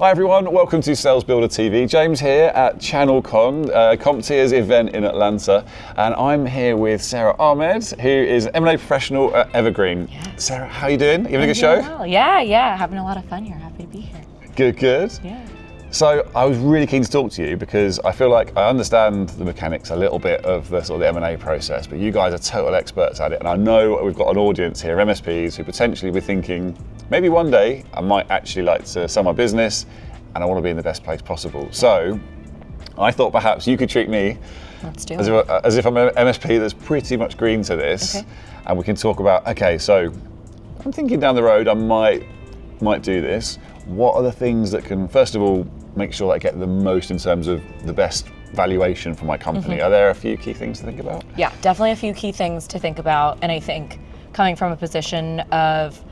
Hi everyone, welcome to Sales Builder TV. James here at ChannelCon, CompTIA's event in Atlanta, and I'm here with Sarah Ahmed, who is M&A Professional at Evergreen. Yes. Sarah, how are you doing? You having a good show? Well. Yeah, having a lot of fun here. Happy to be here. Good. Yeah. So I was really keen to talk to you because I feel like I understand the mechanics a little bit of the sort of the M&A process, but you guys are total experts at it, and I know we've got an audience here, MSPs, who potentially we're thinking, maybe one day I might actually like to sell my business and I want to be in the best place possible. So I thought perhaps you could treat me Let's do as if I'm an MSP that's pretty much green to this, Okay. and we can talk about, okay, so I'm thinking down the road I might do this. What are the things that can, first of all, make sure that I get the most in terms of the best valuation for my company? Are there a few key things to think about? Yeah, definitely a few key things to think about. And I think coming from a position of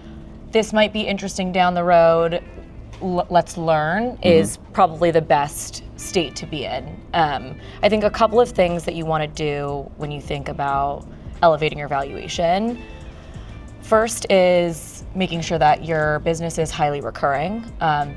this might be interesting down the road, let's learn is probably the best state to be in. I think a couple of things that you want to do when you think about elevating your valuation. First is making sure that your business is highly recurring.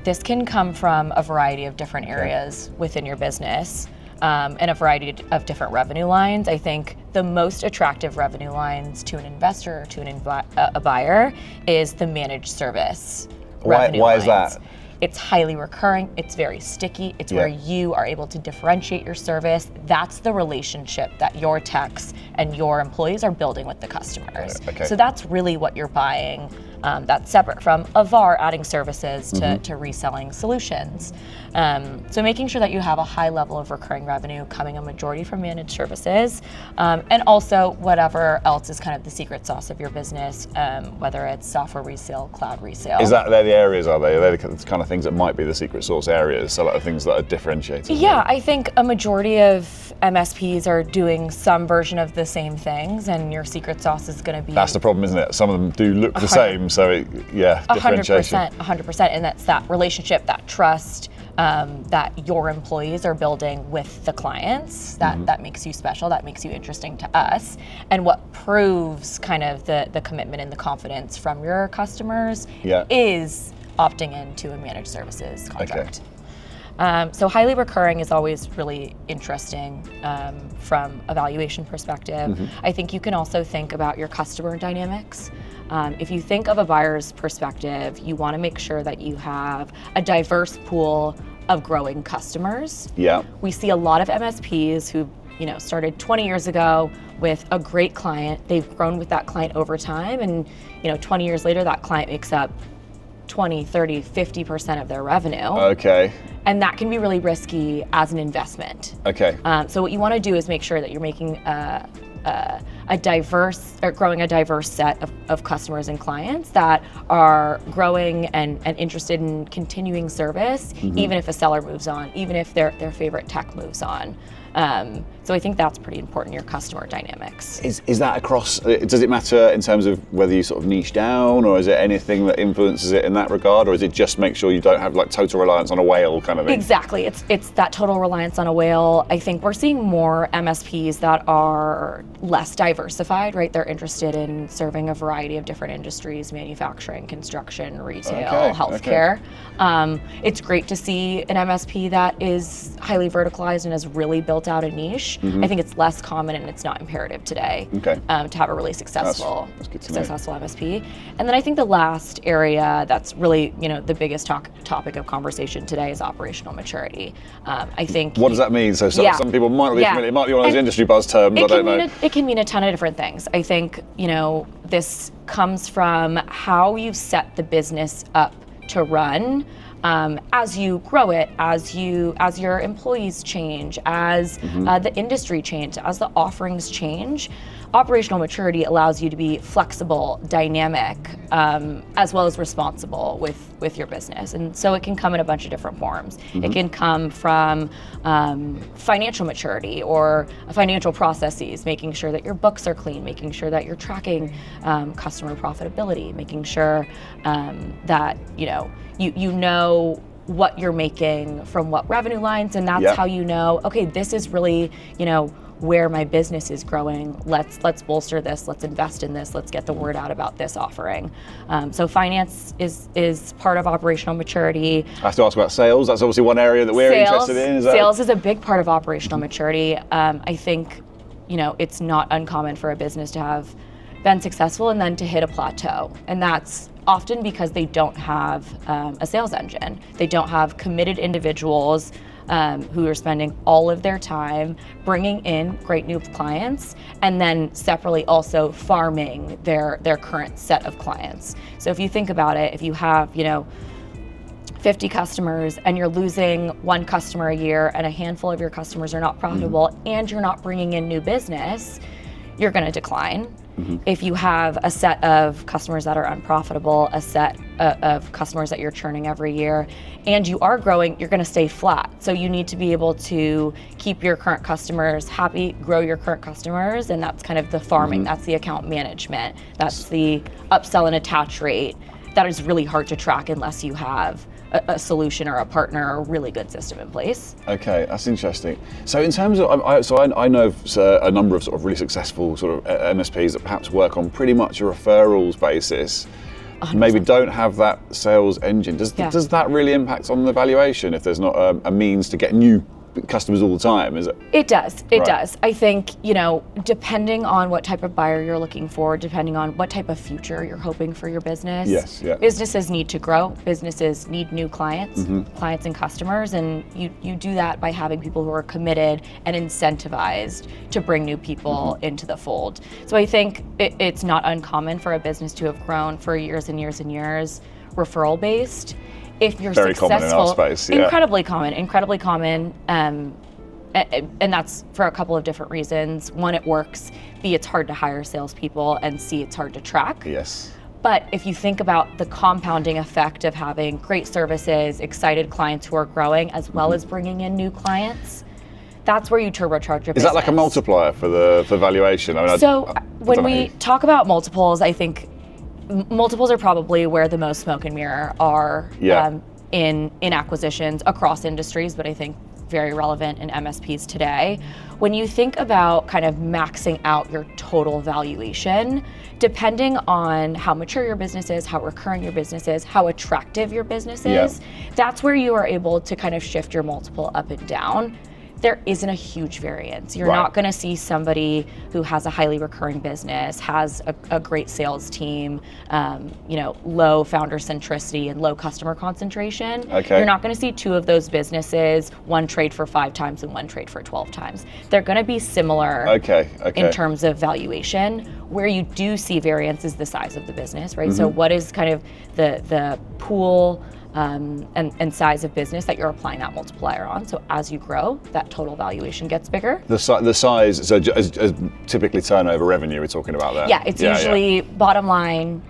This can come from a variety of different areas within your business and a variety of different revenue lines. I think the most attractive revenue lines to an investor or to a buyer is the managed service revenue Why lines. is that? It's highly recurring, it's very sticky, it's where you are able to differentiate your service. That's the relationship that your techs and your employees are building with the customers. Okay. So that's really what you're buying. That's separate from a VAR adding services to reselling solutions. So making sure that you have a high level of recurring revenue coming a majority from managed services, and also whatever else is kind of the secret sauce of your business, whether it's software resale, cloud resale. Is that they're the areas, are they? Are they the kind of things that might be the secret sauce areas, so like things that are differentiated? Yeah, I think a majority of MSPs are doing some version of the same things, and your secret sauce is going to be... That's the problem, isn't it? Some of them do look the same, so differentiation. 100%, and that's that relationship, that trust that your employees are building with the clients, that makes you special, that makes you interesting to us. And what proves kind of the commitment and the confidence from your customers is opting into a managed services contract. So highly recurring is always really interesting from a valuation perspective. I think you can also think about your customer dynamics. If you think of a buyer's perspective, you want to make sure that you have a diverse pool of growing customers. We see a lot of MSPs who started 20 years ago with a great client. They've grown with that client over time, and 20 years later that client makes up 20, 30, 50% of their revenue. Okay. And that can be really risky as an investment. Okay. So what you want to do is make sure that you're making a diverse, or growing a diverse set of customers and clients that are growing and interested in continuing service, even if a seller moves on, even if their favorite tech moves on. So I think that's pretty important, your customer dynamics. Is that across, does it matter in terms of whether you sort of niche down, or is there anything that influences it in that regard, or is it just make sure you don't have like total reliance on a whale kind of thing? Exactly, it's that total reliance on a whale. I think we're seeing more MSPs that are less diversified, right? They're interested in serving a variety of different industries, manufacturing, construction, retail, healthcare. It's great to see an MSP that is highly verticalized and has really built out a niche. I think it's less common and it's not imperative today to have a really successful MSP. And then I think the last area that's really the biggest topic of conversation today is operational maturity. I think. What does that mean? So some people might not be familiar. It might be one of those industry buzz terms. I don't know. It can mean a ton of different things. I think this comes from how you've set the business up to run. As you grow it, as your employees change, as the industry changes, as the offerings change, operational maturity allows you to be flexible, dynamic, as well as responsible with your business. And so it can come in a bunch of different forms. It can come from financial maturity or financial processes, making sure that your books are clean, making sure that you're tracking customer profitability, making sure that you know what you're making from what revenue lines, and that's Yeah. how you know, okay, this is really, where my business is growing. Let's bolster this. Let's invest in this. Let's get the word out about this offering. So finance is part of operational maturity. I have to ask about sales. That's obviously one area that we're interested in. Sales is a big part of operational maturity. I think, it's not uncommon for a business to have been successful and then to hit a plateau. And that's often because they don't have a sales engine. They don't have committed individuals who are spending all of their time bringing in great new clients and then separately also farming their current set of clients. So if you think about it, if you have, 50 customers and you're losing one customer a year and a handful of your customers are not profitable and you're not bringing in new business, you're going to decline. If you have a set of customers that are unprofitable, a set of customers that you're churning every year, and you are growing, you're going to stay flat. So you need to be able to keep your current customers happy, grow your current customers, and that's kind of the farming, that's the account management, that's the upsell and attach rate. That is really hard to track unless you have a solution or a partner or a really good system in place. Okay, that's interesting. So in terms of, I know of a number of sort of really successful sort of MSPs that perhaps work on pretty much a referrals basis, 100%. maybe don't have that sales engine. Does that really impact on the valuation if there's not a means to get new customers all the time? Is it? It does. It does. I think, depending on what type of buyer you're looking for, depending on what type of future you're hoping for your business, businesses need to grow. Businesses need new clients, clients and customers, and you do that by having people who are committed and incentivized to bring new people into the fold. So I think it's not uncommon for a business to have grown for years and years and years, referral based. If you're very successful, common in our space, incredibly common, and that's for a couple of different reasons. One, it works. B, it's hard to hire salespeople, and C, it's hard to track. Yes. But if you think about the compounding effect of having great services, excited clients who are growing, as well as bringing in new clients, that's where you turbocharge your business. Is that like a multiplier for valuation? I mean, when we talk about multiples, I think multiples are probably where the most smoke and mirror are in acquisitions across industries, but I think very relevant in MSPs today. When you think about kind of maxing out your total valuation, depending on how mature your business is, how recurring your business is, how attractive your business is, that's where you are able to kind of shift your multiple up and down. There isn't a huge variance. You're not going to see somebody who has a highly recurring business, has a great sales team, low founder centricity and low customer concentration. Okay. You're not going to see two of those businesses, one trade for 5 times and one trade for 12 times. They're going to be similar in terms of valuation. Where you do see variance is the size of the business, right? So what is kind of the pool and size of business that you're applying that multiplier on. So as you grow, that total valuation gets bigger. The size, so as typically turnover revenue we're talking about there? Yeah, it's usually bottom line,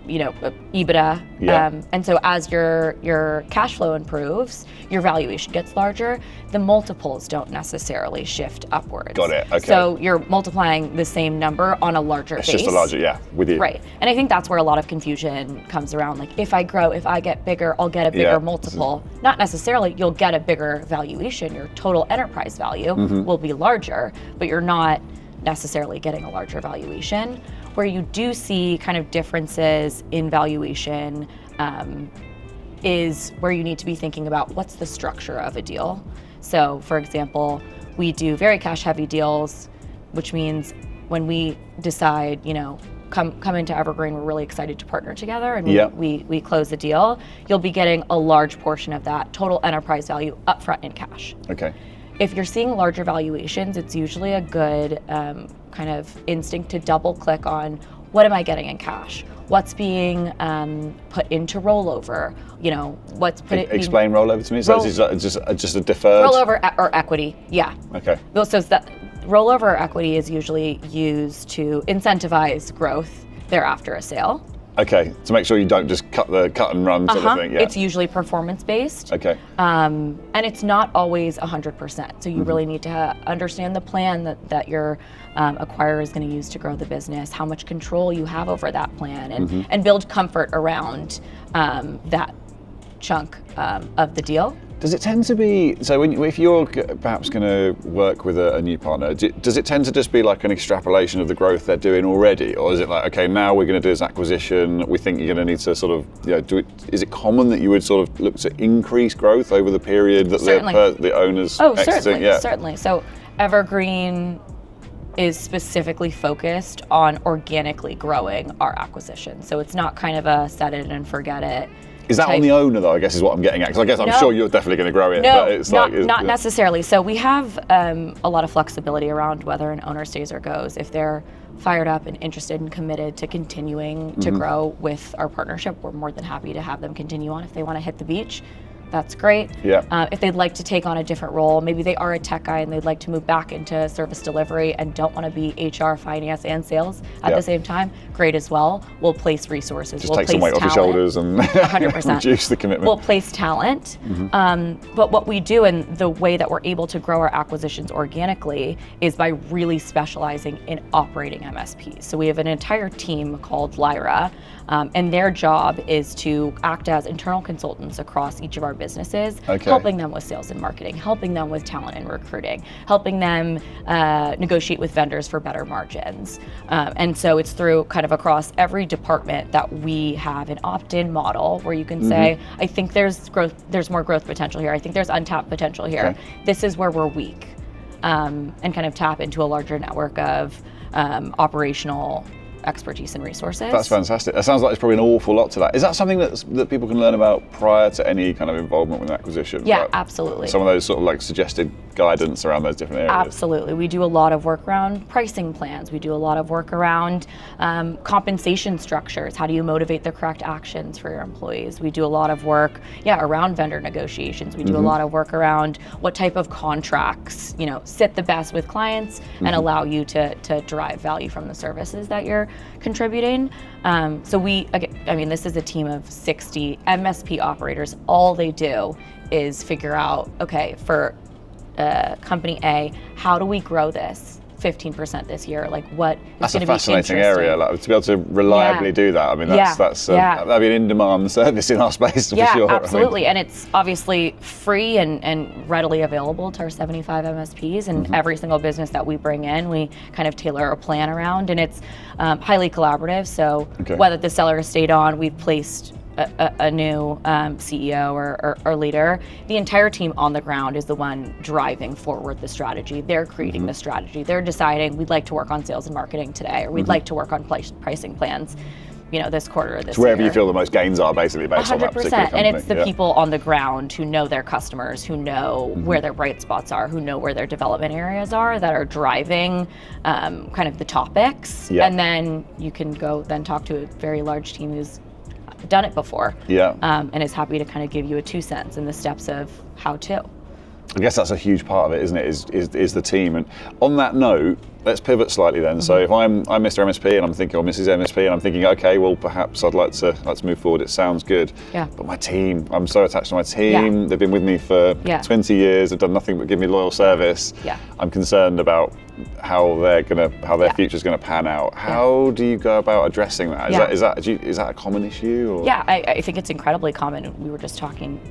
EBITDA. And so as your cash flow improves, your valuation gets larger. The multiples don't necessarily shift upwards. Got it, okay. So you're multiplying the same number on a larger base. It's just a larger, with you. Right, and I think that's where a lot of confusion comes around. Like, if I grow, if I get bigger, I'll get a bigger multiple. Not necessarily, you'll get a bigger valuation. Your total enterprise value will be larger, but you're not necessarily getting a larger valuation. Where you do see kind of differences in valuation is where you need to be thinking about what's the structure of a deal. So for example, we do very cash heavy deals, which means when we decide, come into Evergreen, we're really excited to partner together, and we close the deal, you'll be getting a large portion of that total enterprise value upfront in cash. Okay. If you're seeing larger valuations, it's usually a good kind of instinct to double click on what am I getting in cash? What's being put into rollover? What's put it. Explain rollover to me. So it's just a deferred rollover or equity. Yeah. Okay. So that rollover or equity is usually used to incentivize growth thereafter a sale. Okay, to make sure you don't just cut and run sort of thing. Yeah. It's usually performance based. Okay. And it's not always 100%. So you really need to understand the plan that your acquirer is going to use to grow the business, how much control you have over that plan, and build comfort around that chunk of the deal. Does it tend to be, so if you're perhaps going to work with a new partner, does it tend to just be like an extrapolation of the growth they're doing already? Or is it like, okay, now we're going to do this acquisition, we think you're going to need to sort of, is it common that you would sort of look to increase growth over the period that the owner's exiting? Certainly. So Evergreen is specifically focused on organically growing our acquisition. So it's not kind of a set it and forget it. Is that on the owner though, I guess is what I'm getting at? Because I guess I'm sure you're definitely going to grow it. No, but it's not necessarily. So we have a lot of flexibility around whether an owner stays or goes. If they're fired up and interested and committed to continuing to grow with our partnership, we're more than happy to have them continue on. If they want to hit the beach, that's great. Yeah. If they'd like to take on a different role, maybe they are a tech guy and they'd like to move back into service delivery and don't want to be HR, finance, and sales at the same time, great as well. We'll place resources. Just take some weight off your shoulders and 100%. reduce the commitment. We'll place talent. But what we do and the way that we're able to grow our acquisitions organically is by really specializing in operating MSPs. So we have an entire team called Lyra, and their job is to act as internal consultants across each of our businesses, helping them with sales and marketing, helping them with talent and recruiting, helping them negotiate with vendors for better margins. And so it's through kind of across every department that we have an opt-in model where you can say, I think there's more growth potential here. I think there's untapped potential here. Okay. This is where we're weak. And kind of tap into a larger network of operational expertise and resources. That's fantastic. That sounds like there's probably an awful lot to that. Is that something that people can learn about prior to any kind of involvement with an acquisition? Yeah, like absolutely. Some of those sort of like suggested guidance around those different areas? Absolutely. We do a lot of work around pricing plans. We do a lot of work around compensation structures. How do you motivate the correct actions for your employees? We do a lot of work, around vendor negotiations. We do a lot of work around what type of contracts, sit the best with clients and allow you to derive value from the services that you're contributing. So this is a team of 60 MSP operators. All they do is figure out, okay, for company A, how do we grow this 15% this year? Like what is going to be interesting? That's a fascinating area, like, to be able to reliably do that. I mean, that'd be an in-demand service in our space for sure. Yeah, absolutely. And it's obviously free and readily available to our 75 MSPs, and every single business that we bring in, we kind of tailor a plan around, and it's highly collaborative. So whether the seller has stayed on, we've placed a new CEO or leader, the entire team on the ground is the one driving forward the strategy. They're creating the strategy. They're deciding we'd like to work on sales and marketing today, or we'd like to work on pricing plans, this quarter or this year. Wherever you feel the most gains are, basically, based on that particular company. And it's the people on the ground who know their customers, who know where their bright spots are, who know where their development areas are, that are driving kind of the topics. And then you can go then talk to a very large team who's done it before, and is happy to kind of give you a 2 cents in the steps of how to. I guess that's a huge part of it, isn't it? Is the team. And on that note, let's pivot slightly then. So if I'm Mr. MSP and I'm thinking, or Mrs. MSP, and I'm thinking, okay, well perhaps I'd like to move forward. It sounds good. Yeah. But my team, I'm so attached to my team. Yeah. They've been with me for 20 years. They've done nothing but give me loyal service. Yeah. I'm concerned about how their future's going to pan out. How do you go about addressing that? Is that a common issue? Or? Yeah, I think it's incredibly common. We were just talking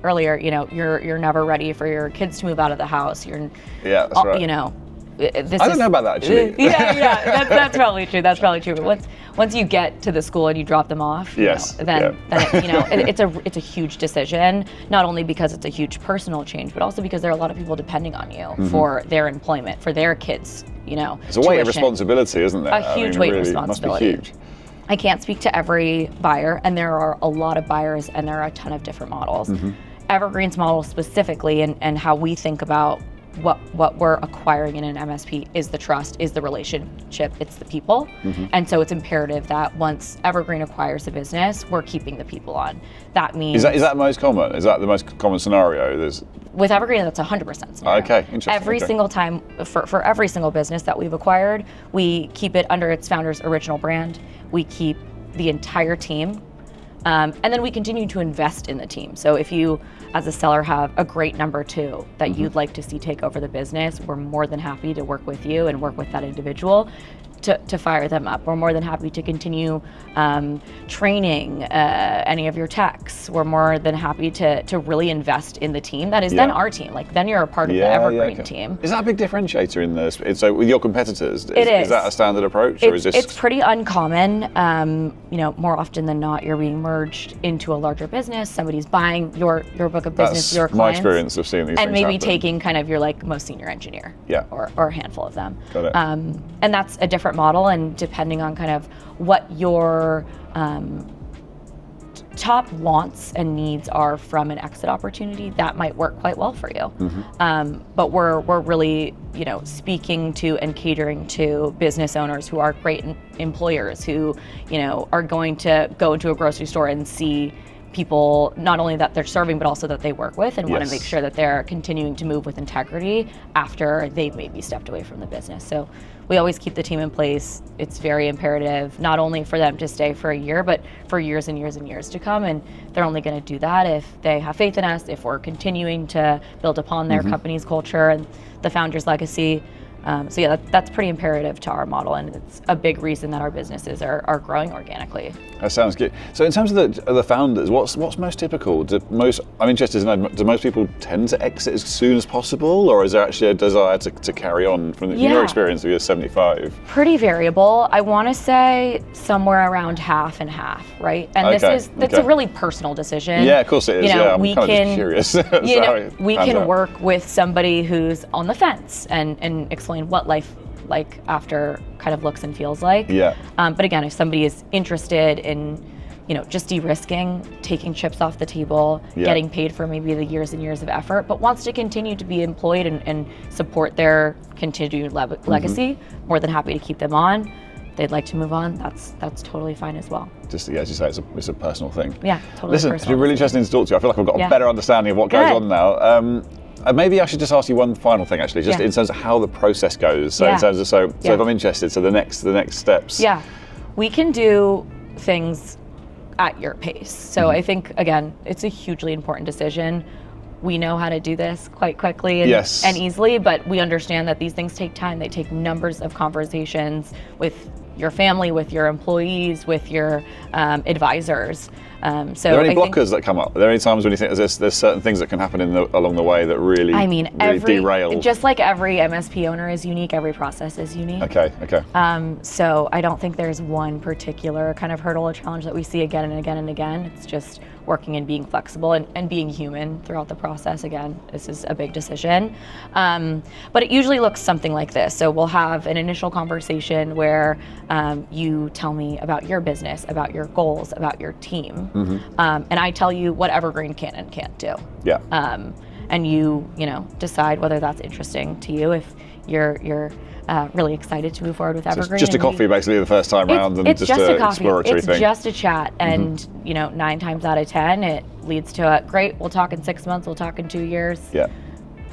earlier. You're never ready for your kids to move out of the house. That's right. I don't know about that actually. That's probably true. But once you get to the school and you drop them off, then it's a huge decision. Not only because it's a huge personal change, but also because there are a lot of people depending on you for their employment, for their kids. It's a weight of responsibility, isn't there? A huge weight of responsibility. Must be huge. I can't speak to every buyer, and there are a lot of buyers, and there are a ton of different models. Evergreen's model specifically, and how we think about what we're acquiring in an MSP is the trust, is the relationship, it's the people. And so it's imperative that once Evergreen acquires a business, we're keeping the people on. That means... Is that most common? Is that the most common scenario? With Evergreen, that's 100% scenario. Okay, interesting. Every single time, for every single business that we've acquired, we keep it under its founder's original brand. We keep the entire team. And then we continue to invest in the team. So if you, as a seller, have a great number two that you'd like to see take over the business, we're more than happy to work with you and work with that individual. to fire them up. We're more than happy to continue training any of your techs. We're more than happy to really invest in the team that is then our team. Like then you're a part of the Evergreen team. Is that a big differentiator in this? So with your competitors, it is. Is that a standard approach, or is this? It's pretty uncommon. More often than not, you're being merged into a larger business. Somebody's buying your book of business, your clients. My experience of seeing these and things maybe happen. taking kind of your like most senior engineer, or a handful of them. Got it. And that's a different model, and depending on kind of what your top wants and needs are from an exit opportunity, that might work quite well for you. But we're really speaking to and catering to business owners who are great employers who are going to go into a grocery store and see people not only that they're serving but also that they work with, and want to make sure that they're continuing to move with integrity after they've maybe stepped away from the business. So we always keep the team in place. It's very imperative not only for them to stay for a year but for years and years and years to come, and they're only going to do that if they have faith in us, if we're continuing to build upon their company's culture and the founder's legacy. So that's pretty imperative to our model, and it's a big reason that our businesses are growing organically. That sounds good. So in terms of the founders, what's most typical? I'm interested to know, do most people tend to exit as soon as possible, or is there actually a desire to carry on from your experience of your 75? Pretty variable. I want to say somewhere around half and half, right? And that's a really personal decision. Yeah, of course it is. I'm kind of just curious. We can work with somebody who's on the fence and explain what life like after kind of looks and feels like. But again, if somebody is interested in just de-risking, taking chips off the table, getting paid for maybe the years and years of effort, but wants to continue to be employed and support their continued legacy, more than happy to keep them on. They'd like to move on, that's totally fine as well. Just as you say, it's a personal thing. Yeah, totally. Listen, it's been really interesting to talk to you. I feel like I've got a better understanding of what goes on now. Maybe I should just ask you one final thing, actually, just in terms of how the process goes. So in terms of so if I'm interested, so the next steps. Yeah, we can do things at your pace. So I think again, it's a hugely important decision. We know how to do this quite quickly and easily, but we understand that these things take time. They take numbers of conversations with your family, with your employees, with your advisors. So are there any blockers that come up? Are there any times when you think there's certain things that can happen along the way that really derail? Just like every MSP owner is unique, every process is unique. Okay. So I don't think there's one particular kind of hurdle or challenge that we see again and again and again. It's just working and being flexible and being human throughout the process. Again, this is a big decision. But it usually looks something like this. So we'll have an initial conversation where you tell me about your business, about your goals, about your team. And I tell you what Evergreen can and can't do. And you decide whether that's interesting to you. If you're really excited to move forward with Evergreen. Just a coffee, basically, the first time round, and just an exploratory thing. It's just a chat, and 9 times out of 10, it leads to a great. We'll talk in 6 months. We'll talk in 2 years.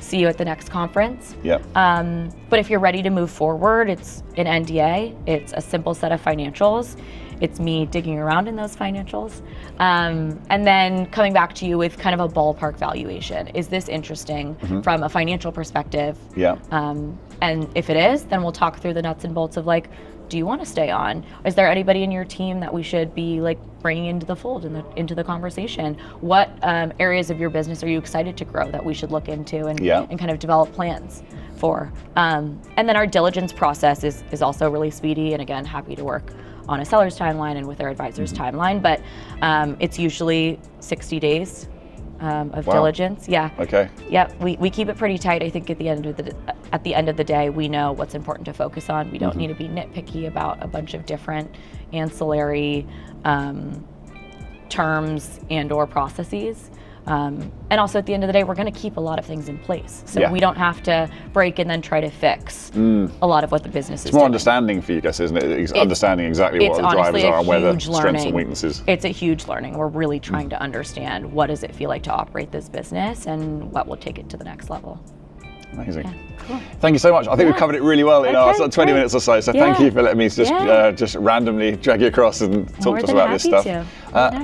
See you at the next conference. But if you're ready to move forward, it's an NDA. It's a simple set of financials. It's me digging around in those financials, and then coming back to you with kind of a ballpark valuation. Is this interesting from a financial perspective? And if it is, then we'll talk through the nuts and bolts of like, do you want to stay on? Is there anybody in your team that we should be like bringing into the fold, into the conversation? What areas of your business are you excited to grow that we should look into and kind of develop plans for? And then our diligence process is also really speedy, and again, happy to work on a seller's timeline and with our advisor's timeline, but it's usually 60 days of diligence. We keep it pretty tight. I think at the end of the day, we know what's important to focus on. We don't need to be nitpicky about a bunch of different ancillary terms and or processes. And also at the end of the day, we're going to keep a lot of things in place. So we don't have to break and then try to fix a lot of what the business is doing. It's more understanding for you guys, isn't it? Understanding exactly what the drivers are and where the strengths and weaknesses. It's a huge learning. We're really trying to understand what does it feel like to operate this business and what will take it to the next level. Amazing. Cool. Thank you so much. I think we've covered it really well in our 20 minutes or so. So thank you for letting me just randomly drag you across and talk to us about this stuff.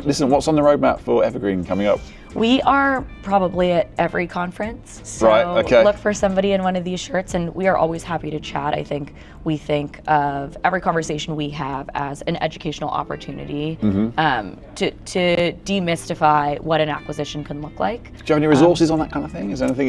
Listen, what's on the roadmap for Evergreen coming up? We are probably at every conference, so Right, okay. look for somebody in one of these shirts, and we are always happy to chat. I think we think of every conversation we have as an educational opportunity to demystify what an acquisition can look like. Do you have any resources on that kind of thing? Is there anything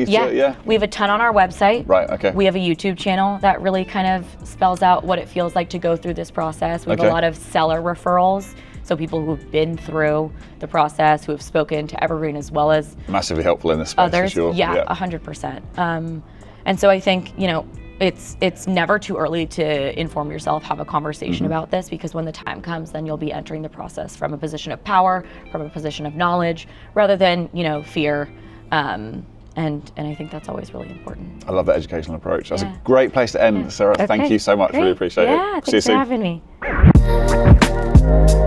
We have a ton on our website. Right, okay. We have a YouTube channel that really kind of spells out what it feels like to go through this process. We have a lot of seller referrals. So people who've been through the process, who have spoken to Evergreen as well as massively helpful in this space, others. for sure. Yeah, 100%. And so I think, it's never too early to inform yourself, have a conversation about this, because when the time comes, then you'll be entering the process from a position of power, from a position of knowledge, rather than, fear. And I think that's always really important. I love that educational approach. That's a great place to end, Sarah. Okay. Thank you so much. Great. Really appreciate it. Yeah, See you thanks for soon. having me.